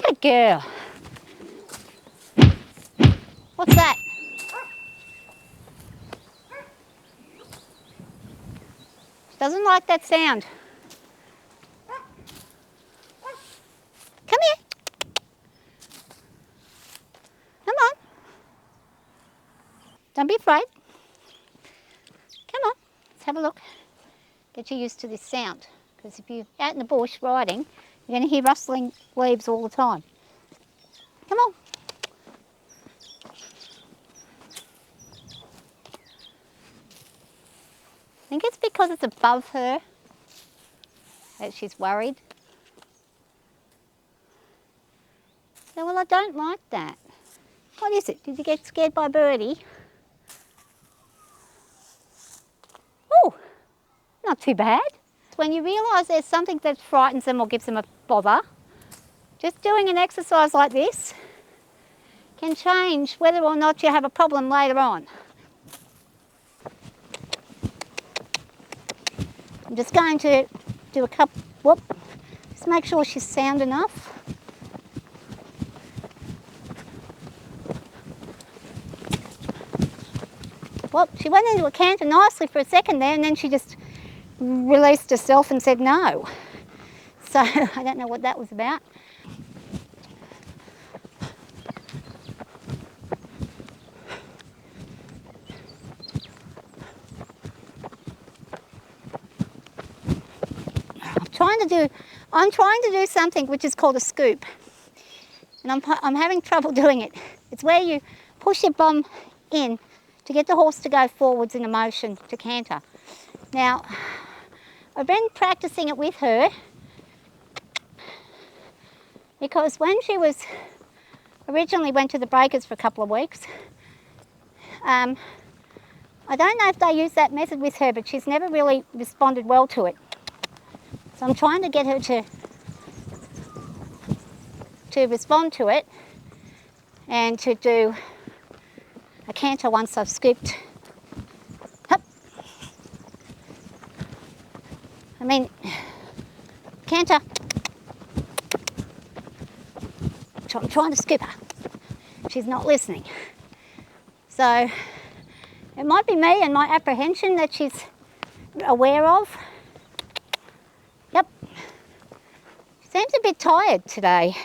Good girl. What's that? She doesn't like that sound. Come here. Come on. Don't be afraid. Come on, let's have a look. Get you used to this sound. Because if you're out in the bush riding, you're going to hear rustling leaves all the time. Come on. I think it's because it's above her that she's worried. So, well, I don't like that. What is it? Did you get scared by Birdie? Oh, not too bad. When you realise there's something that frightens them or gives them a bother, just doing an exercise like this can change whether or not you have a problem later on. I'm just going to do a couple, just make sure she's sound enough. Well, she went into a canter nicely for a second there and then she just released herself and said no. So I don't know what that was about. I'm trying to do something which is called a scoop, and I'm having trouble doing it. It's where you push your bum in to get the horse to go forwards in a motion to canter. Now, I've been practicing it with her because when she was originally went to the breakers for a couple of weeks, I don't know if they use that method with her, but she's never really responded well to it. So I'm trying to get her to respond to it and to do a canter once I've scooped. Hup. I mean, canter. I'm trying to scoop her. She's not listening. So it might be me and my apprehension that she's aware of. Yep. She seems a bit tired today.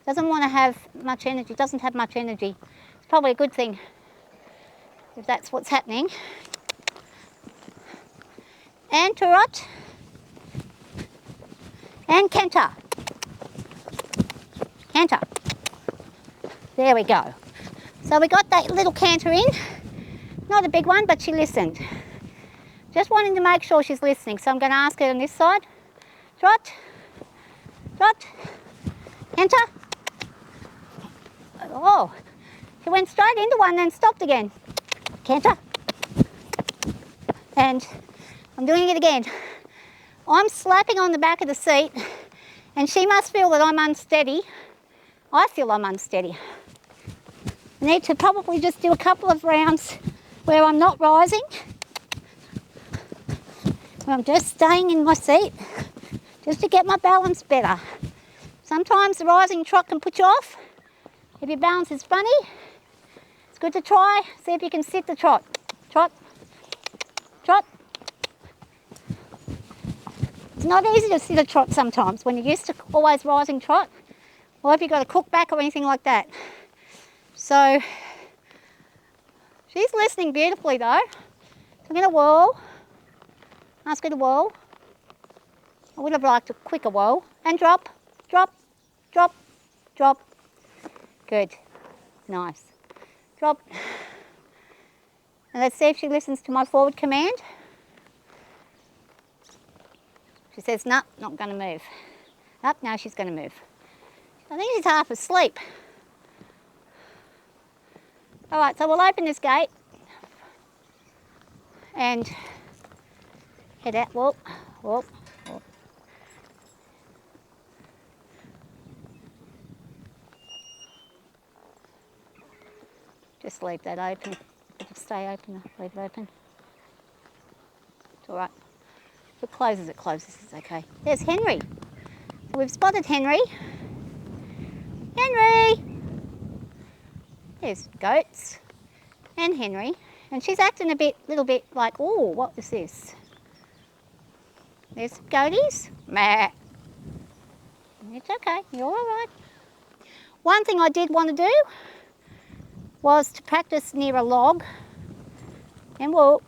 Doesn't want to have much energy, doesn't have much energy. It's probably a good thing if that's what's happening. And trot. And canter. Canter. There we go. So we got that little canter in. Not a big one, but she listened. Just wanting to make sure she's listening. So I'm going to ask her on this side. Trot. Trot. Canter. Oh, she went straight into one and stopped again. Canter. And I'm doing it again. I'm slapping on the back of the seat and she must feel that I'm unsteady. I feel I'm unsteady. I need to probably just do a couple of rounds where I'm not rising. I'm just staying in my seat just to get my balance better. Sometimes the rising trot can put you off. If your balance is funny, it's good to try. See if you can sit the trot. Trot. Trot. It's not easy to sit a trot sometimes when you're used to always rising trot, or if you've got a cook back or anything like that. So she's listening beautifully though. So I'm going to whirl. Ask her to whirl. I would have liked a quicker whirl. And drop, drop, drop, drop. Good. Nice. Drop. And let's see if she listens to my forward command. She says, no, not going to move. Up, now she's going to move. I think she's half asleep. All right, so we'll open this gate and head out. Whoop, whoop, whoop. Just leave that open. It'll stay open. Leave it open. It's all right. If it closes, it's okay. There's Henry. So we've spotted Henry. There's goats and Henry. And she's acting little bit like, oh, what is this? There's goaties. Meh. It's okay, you're all right. One thing I did want to do was to practice near a log. And whoop,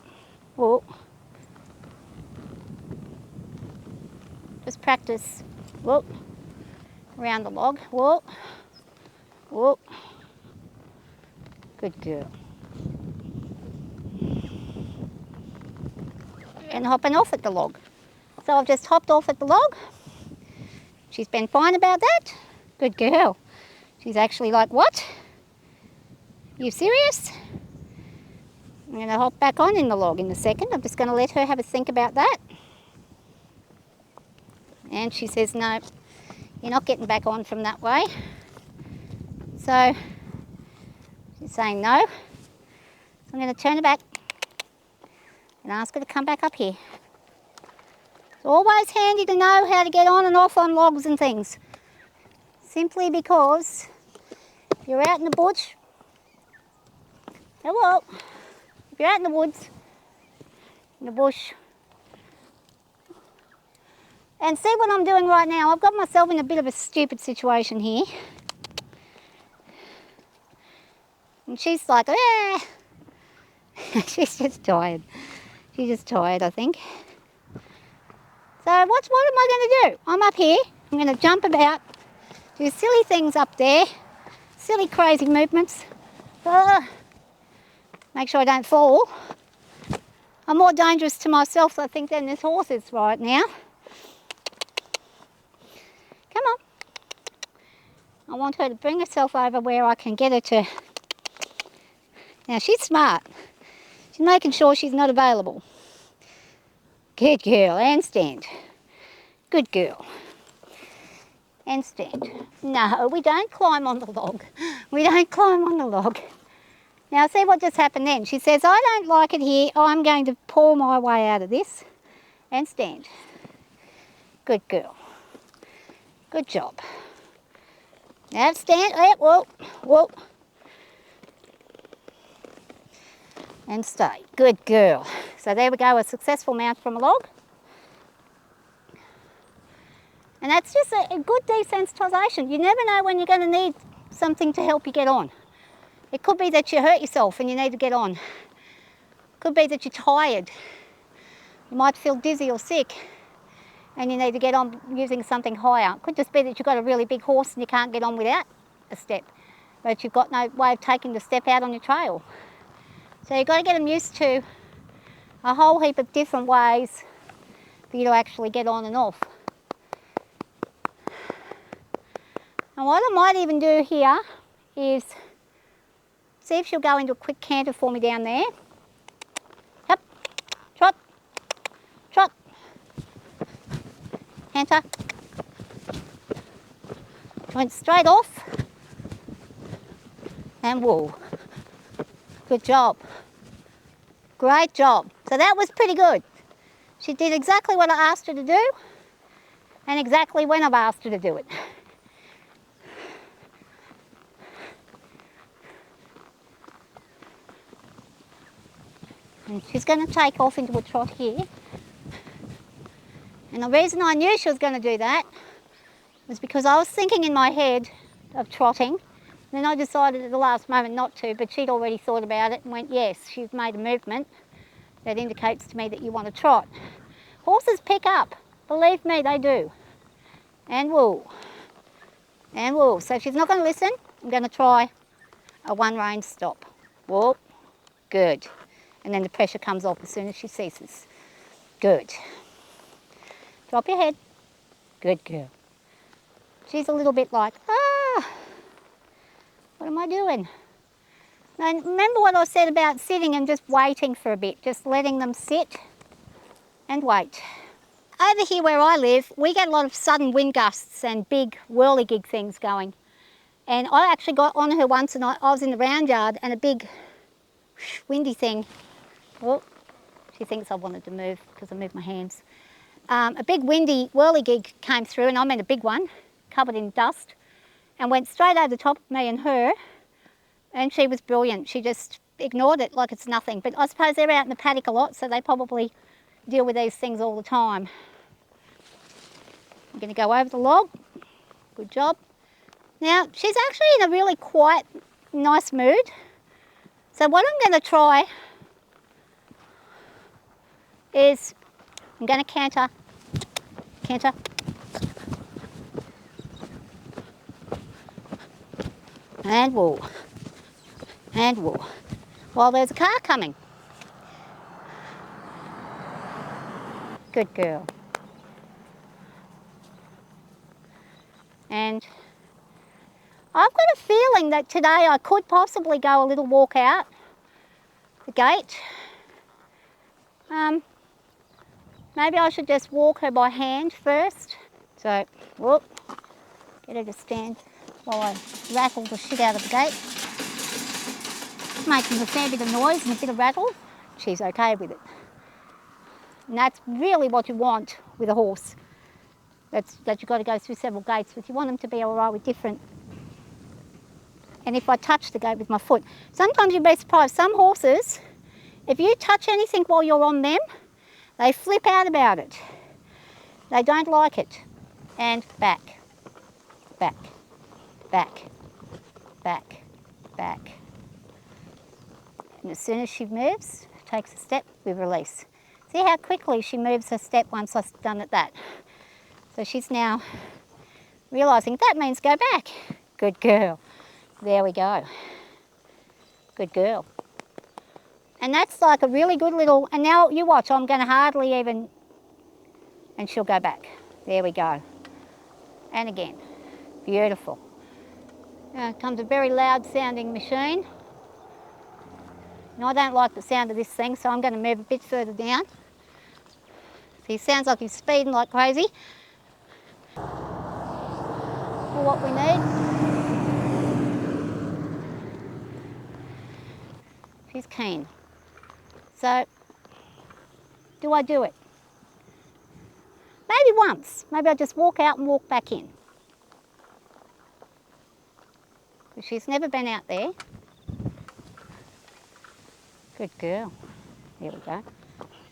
whoop. Just practice, whoop, around the log, whoop, whoop. Good girl. And hopping off at the log. So I've just hopped off at the log. She's been fine about that. Good girl. She's actually like, what? You serious? I'm going to hop back on in the log in a second. I'm just going to let her have a think about that. And she says, no, you're not getting back on from that way. So she's saying no. So I'm going to turn her back and ask her to come back up here. It's always handy to know how to get on and off on logs and things. Simply because if you're out in the bush, hello, if you're out in the woods, in the bush, and see what I'm doing right now, I've got myself in a bit of a stupid situation here. And she's like, eh. She's just tired. She's just tired, I think. So what am I going to do? I'm up here. I'm going to jump about, do silly things up there, silly crazy movements. Make sure I don't fall. I'm more dangerous to myself, I think, than this horse is right now. Come on. I want her to bring herself over where I can get her to. Now she's smart. She's making sure she's not available. Good girl, and stand. Good girl. And stand. No, we don't climb on the log. We don't climb on the log. Now see what just happened then. She says, I don't like it here. I'm going to paw my way out of this. And stand. Good girl. Good job. Now stand. Whoa, whoa. And stay. Good girl. So there we go, a successful mount from a log. And that's just a good desensitisation. You never know when you're going to need something to help you get on. It could be that you hurt yourself and you need to get on. It could be that you're tired. You might feel dizzy or sick and you need to get on using something higher. It could just be that you've got a really big horse and you can't get on without a step, but you've got no way of taking the step out on your trail. So you've got to get them used to a whole heap of different ways for you to actually get on and off. And what I might even do here is see if she'll go into a quick canter for me down there. Yep, trot, trot, canter. Went straight off and whoa. Good job. Great job. So that was pretty good. She did exactly what I asked her to do and exactly when I've asked her to do it. And she's going to take off into a trot here. And the reason I knew she was going to do that was because I was thinking in my head of trotting. Then I decided at the last moment not to, but she'd already thought about it and went, yes, she's made a movement that indicates to me that you want to trot. Horses pick up. Believe me, they do. And wool. And wool. So if she's not going to listen, I'm going to try a one rein stop. Whoop. Good. And then the pressure comes off as soon as she ceases. Good. Drop your head. Good girl. She's a little bit like, what am I doing? Now, remember what I said about sitting and just waiting for a bit, just letting them sit and wait. Over here where I live, we get a lot of sudden wind gusts and big whirligig things going. And I actually got on her once and I was in the round yard and a big windy thing. Oh, she thinks I wanted to move because I moved my hands. A big windy whirligig came through, and I mean a big one, covered in dust, and went straight over the top of me and her, And she was brilliant. She just ignored it like it's nothing. But I suppose they're out in the paddock a lot, so they probably deal with these things all the time. I'm going to go over the log. Good job. Now, she's actually in a really quiet, nice mood. So what I'm going to try is I'm going to canter, and woo, while there's a car coming. Good girl. And I've got a feeling that today I could possibly go a little walk out the gate. Maybe I should just walk her by hand first. So, whoop, get her to stand while I rattle the shit out of the gate. Making a fair bit of noise and a bit of rattle. She's okay with it. And that's really what you want with a horse. That you've got to go through several gates with. You want them to be all right with different. And if I touch the gate with my foot, sometimes you'd be surprised. Some horses, if you touch anything while you're on them, they flip out about it. They don't like it. And back, back, back, back, back. And as soon as she moves, takes a step, we release. See how quickly she moves her step once I've done it that. So she's now realising that means go back. Good girl. There we go. Good girl. And that's like a really good little, and now you watch, I'm going to hardly even, and she'll go back. There we go. And again. Beautiful. Now comes a very loud sounding machine. Now I don't like the sound of this thing, so I'm going to move a bit further down. See, it sounds like he's speeding like crazy. For what we need. She's keen. So, do I do it? Maybe once. Maybe I just walk out and walk back in. Because she's never been out there. Good girl. There we go.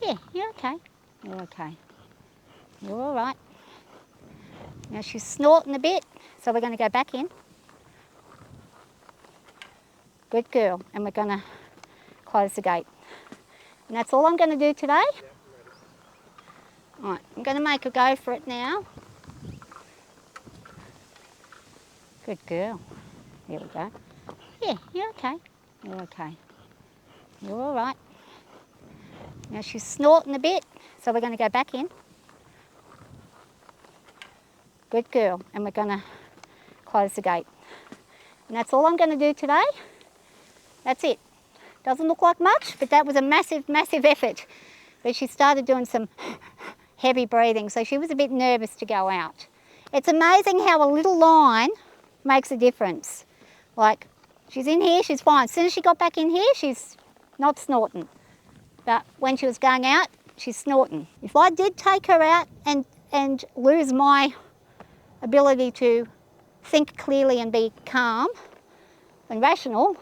Yeah, you're okay. You're okay. You're all right. Now she's snorting a bit, so we're going to go back in. Good girl. And we're going to close the gate. And that's all I'm going to do today. All right, I'm going to make her go for it now. Good girl. There we go. Yeah, you're okay. You're okay. You're all right. Now she's snorting a bit, so we're going to go back in. Good girl. And we're going to close the gate. And that's all I'm going to do today. That's it. Doesn't look like much, but that was a massive, massive effort. But she started doing some heavy breathing, so she was a bit nervous to go out. It's amazing how a little line makes a difference. Like, she's in here, she's fine. As soon as she got back in here, she's not snorting. But when she was going out, she's snorting. If I did take her out and lose my ability to think clearly and be calm and rational,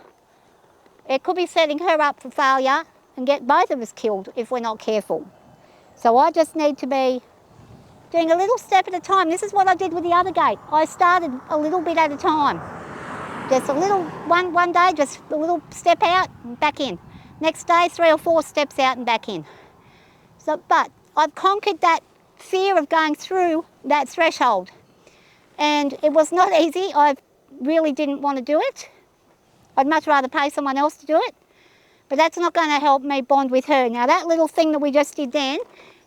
it could be setting her up for failure and get both of us killed if we're not careful. So I just need to be doing a little step at a time. This is what I did with the other gate. I started a little bit at a time. Just a little, one day, just a little step out and back in. Next day, 3 or 4 steps out and back in. So, but I've conquered that fear of going through that threshold. And it was not easy. I really didn't want to do it. I'd much rather pay someone else to do it, but that's not going to help me bond with her. Now that little thing that we just did then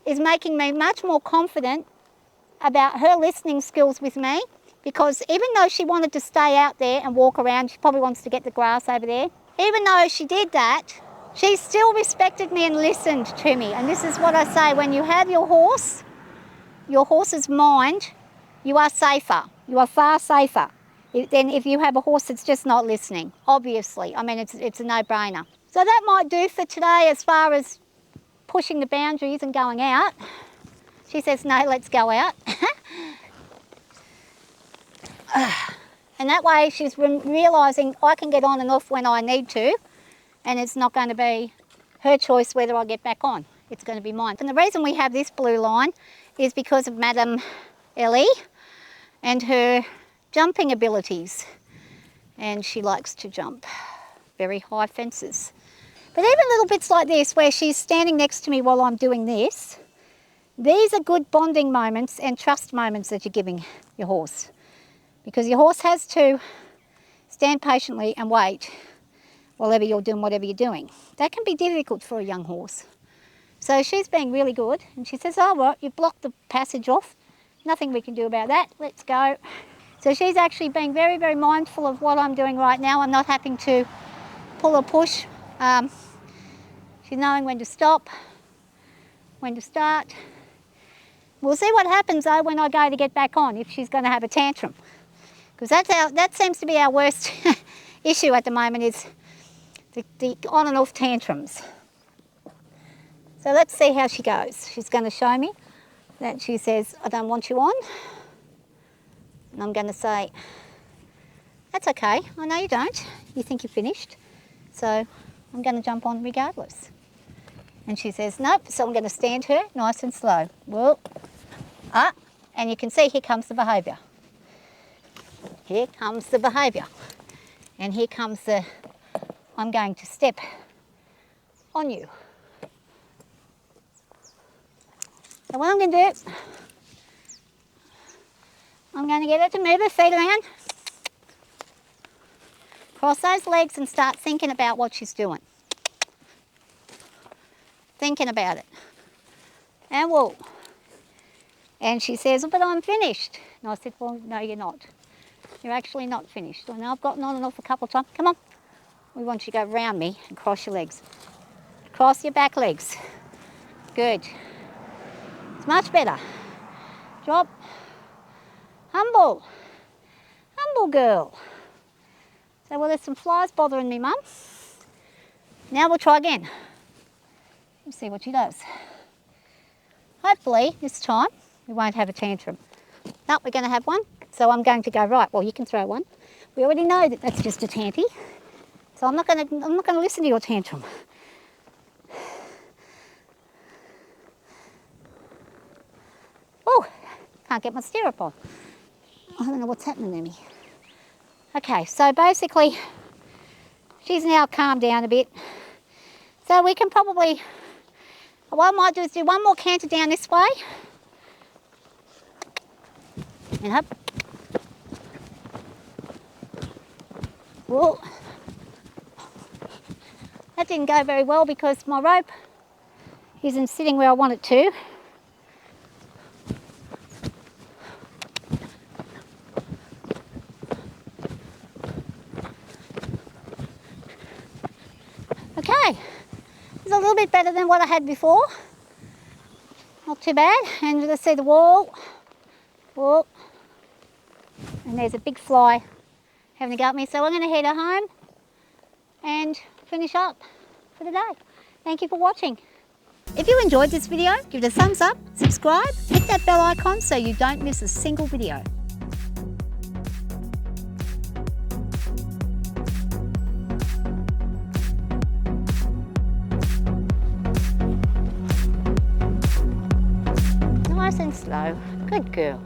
is making me much more confident about her listening skills with me, because even though she wanted to stay out there and walk around, she probably wants to get the grass over there, even though she did that, she still respected me and listened to me. And this is what I say, when you have your horse's mind, you are safer. You are far safer than if you have a horse that's just not listening, obviously. I mean, it's a no-brainer. So that might do for today as far as pushing the boundaries and going out. She says, no, let's go out. And that way she's realising I can get on and off when I need to, and it's not going to be her choice whether I get back on. It's going to be mine. And the reason we have this blue line is because of Madam Ellie and her jumping abilities. And she likes to jump very high fences. But even little bits like this where she's standing next to me while I'm doing this, these are good bonding moments and trust moments that you're giving your horse. Because your horse has to stand patiently and wait while you're doing whatever you're doing. That can be difficult for a young horse. So she's being really good, and she says, oh, well, you've blocked the passage off. Nothing we can do about that. Let's go. So she's actually being very, very mindful of what I'm doing right now. I'm not having to pull or push. She's knowing when to stop, when to start. We'll see what happens, though, when I go to get back on, if she's going to have a tantrum. Because that seems to be our worst issue at the moment, is the on and off tantrums. So let's see how she goes. She's going to show me that she says, I don't want you on. And I'm going to say, that's okay, I know you don't. You think you're finished. So I'm going to jump on regardless. And she says, nope, so I'm going to stand her nice and slow. Well, and you can see here comes the behaviour. Here comes the behaviour. And here comes the, I'm going to step on you. So what I'm going to do, I'm going to get her to move her feet around, cross those legs and start thinking about what she's doing. Thinking about it. And walk. And she says, oh, but I'm finished. And I said, well, no, you're not. You're actually not finished. I know I've gotten on and off a couple of times. Come on. We want you to go round me and cross your legs. Cross your back legs. Good. It's much better. Drop. Humble. Humble girl. So, well, there's some flies bothering me, Mum. Now we'll try again. Let's see what she does. Hopefully, this time, we won't have a tantrum. No, we're going to have one. So I'm going to go, right, well, you can throw one. We already know that that's just a tanty. So I'm not going to listen to your tantrum. Oh, can't get my stirrup on. I don't know what's happening to me. Okay, so basically, she's now calmed down a bit. So we can probably, what I might do is do one more canter down this way. And up. Whoa. That didn't go very well because my rope isn't sitting where I want it to. Okay, it's a little bit better than what I had before. Not too bad. And let's see the wall. Whoa. And there's a big fly having a go at me. So I'm going to head her home and finish up for the day. Thank you for watching. If you enjoyed this video, give it a thumbs up, subscribe, hit that bell icon so you don't miss a single video. Nice and slow. Good girl.